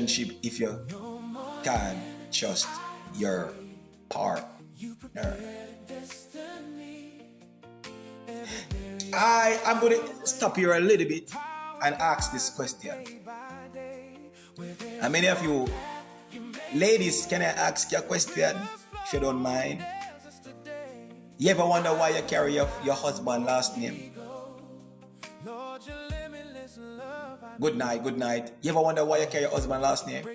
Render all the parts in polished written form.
relationship if you can't trust your partner. I'm going to stop here a little bit and ask this question. And many of you ladies, can I ask you a question if you don't mind? You ever wonder why you carry your husband's last name? Good night, good night. You ever wonder why you carry your husband's last name?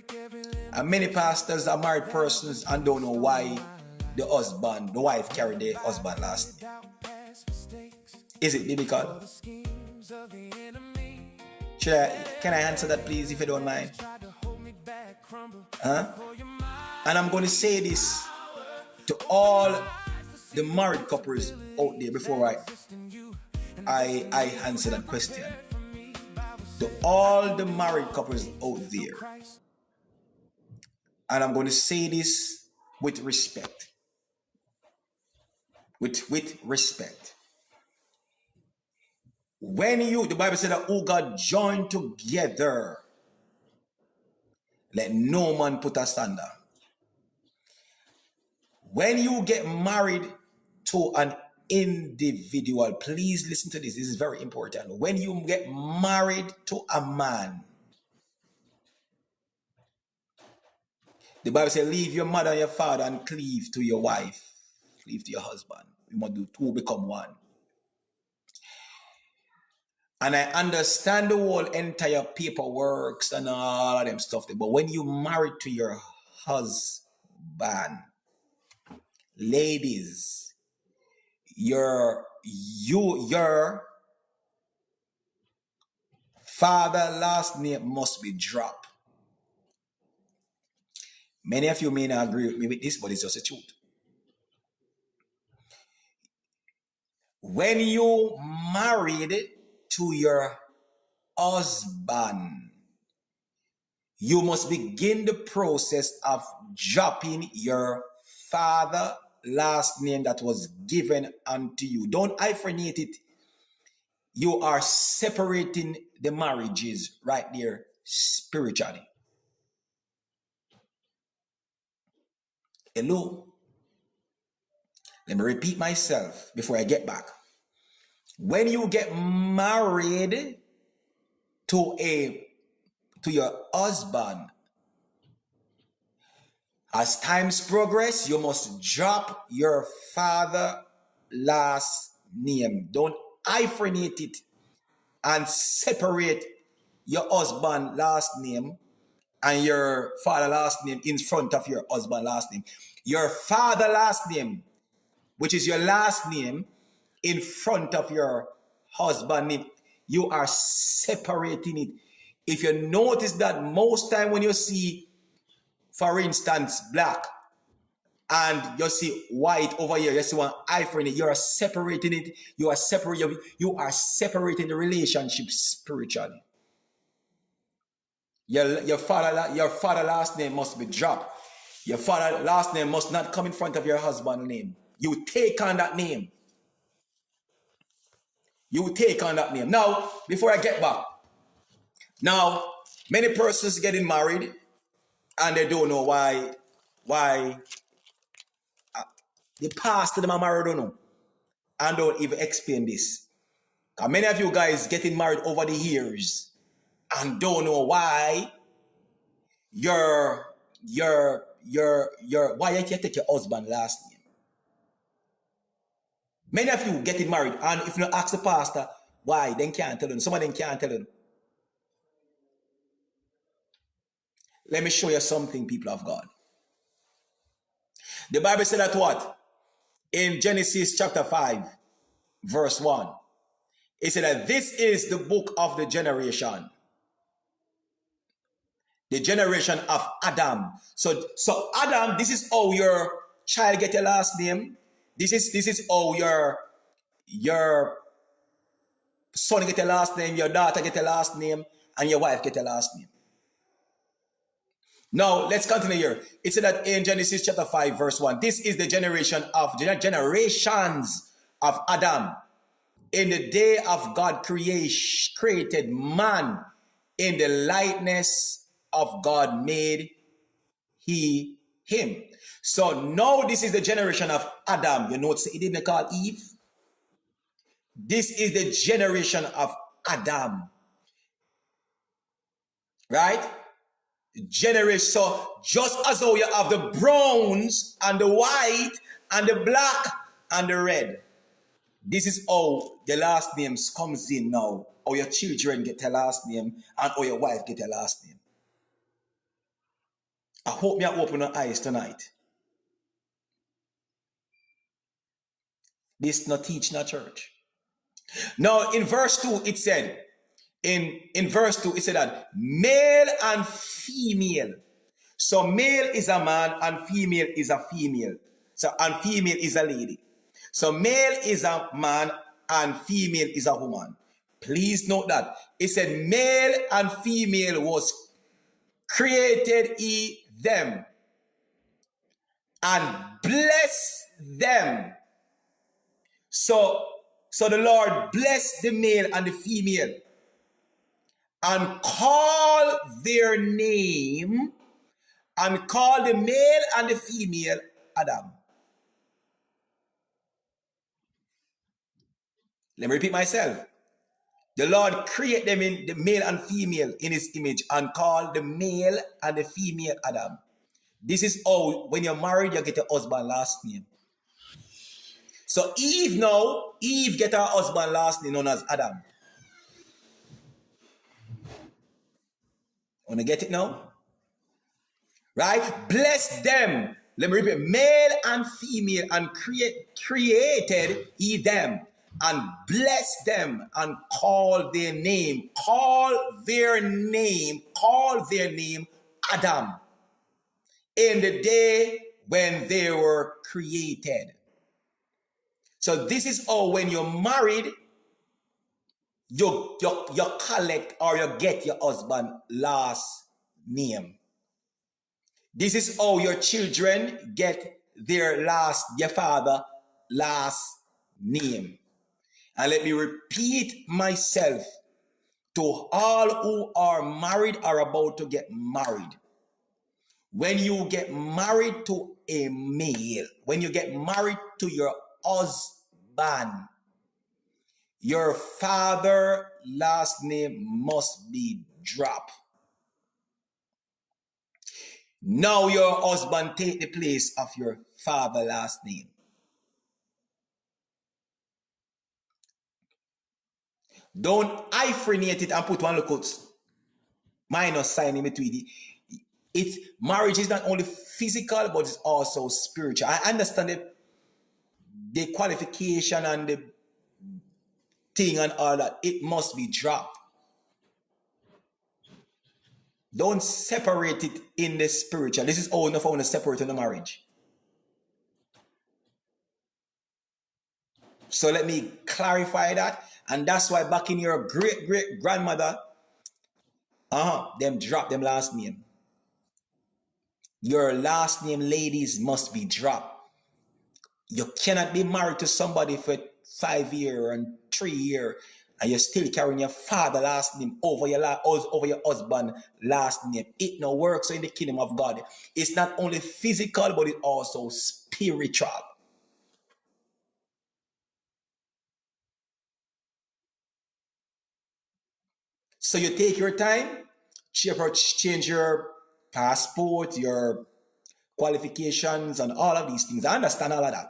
And many pastors are married persons and don't know why the wife carry the husband's last name. Is it biblical? Can I answer that please if you don't mind? And I'm going to say this to all the married couples out there before I answer that question. To all the married couples out there, and I'm going to say this with respect. With respect. When the Bible said that who God joined together, let no man put asunder. When you get married to an individual, please listen to this. This is very important. When you get married to a man, the Bible says, leave your mother and your father and cleave to your wife. Cleave to your husband. You must do two become one. And I understand the whole entire paperwork and all of them stuff. But when you married to your husband, ladies, your father last name must be dropped. Many of you may not agree with me with this, but it's just the truth. When you married to your husband, you must begin the process of dropping your father last name that was given unto you. Don't hyphenate it. You are separating the marriages right there spiritually. Hello? Let me repeat myself before I get back. When you get married to your husband, as times progress, you must drop your father last name. Don't hyphenate it and separate your husband last name and your father last name in front of your husband last name. Your father last name, which is your last name, in front of your husband name, you are separating it. If you notice that most time when you see, for instance, black, and you see white over here, you see one hyphen it, you are separating it, you are separating the relationship spiritually. Your father last name must be dropped. Your father last name must not come in front of your husband's name. You take on that name. You take on that name. Now, before I get back, now, many persons getting married and they don't know why the pastor them are married, don't know, and don't even explain this. And many of you guys getting married over the years and don't know why why you take your husband last name. Many of you getting married, and if you ask the pastor why, then can't tell them. Some of them can't tell them. Let me show you something, people of God. The Bible said that what? In Genesis chapter 5, verse 1. It said that this is the book of the generation. The generation of Adam. So Adam, this is how your child get your last name. This is how your son get a last name, your daughter get a last name, and your wife get a last name. Now, let's continue here. It said that in Genesis chapter 5, verse 1, this is the generations of Adam. In the day of God created man in the likeness of God made he him. So now this is the generation of Adam. You notice he didn't call Eve. This is the generation of Adam. Right? Generation. So just as how you have the browns and the white and the black and the red. This is how the last names comes in now. How your children get a last name and how your wife get a last name. I hope you open your eyes tonight. This not teach in a church. Now in verse 2 it said, in verse 2 it said that male and female. So male is a man and female is a female. So and female is a lady. So male is a man and female is a woman. Please note that. It said male and female was created them and bless them. So the Lord blessed the male and the female and call their name and call the male and the female Adam. Let me repeat myself. The Lord created them in the male and female in his image and called the male and the female Adam. This is how when you're married, you get a husband last name. So Eve get her husband last name known as Adam. Wanna get it now? Right? Bless them. Let me repeat. Male and female and created them and bless them and call their name. Call their name Adam. In the day when they were created. So this is how when you're married, you collect or you get your husband last name. This is how your children get your father last name. And let me repeat myself to all who are married or about to get married. When you get married to a male, when you get married to your husband, your father last name must be dropped. Now your husband take the place of your father last name. Don't hyphenate it and put one look minus sign in between. Marriage is not only physical, but it's also spiritual. I understand the qualification and the thing and all that. It must be dropped. Don't separate it in the spiritual. This is all enough to separate in the marriage. So let me clarify that. And that's why back in your great-great-grandmother, them drop them last name. Your last name, ladies, must be dropped. You cannot be married to somebody for 5 years and 3 years, and you're still carrying your father last name over your husband last name. It no works in the kingdom of God. It's not only physical, but it's also spiritual. So you take your time, change your passport, your qualifications, and all of these things. I understand all of that.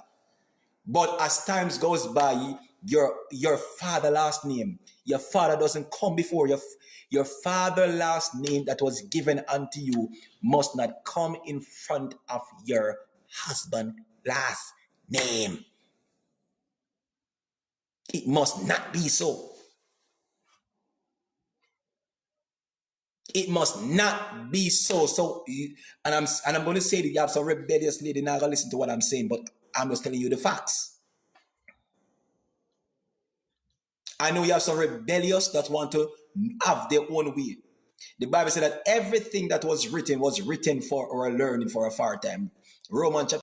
But as times goes by, your father last name, your father doesn't come before your father last name that was given unto you must not come in front of your husband last name. It must not be so. It must not be so. So, and I'm going to say that you have some rebellious lady not going to listen to what I'm saying, but I'm just telling you the facts. I know you have some rebellious that want to have their own way. The Bible said that everything that was written for our learning for a far time. Romans chapter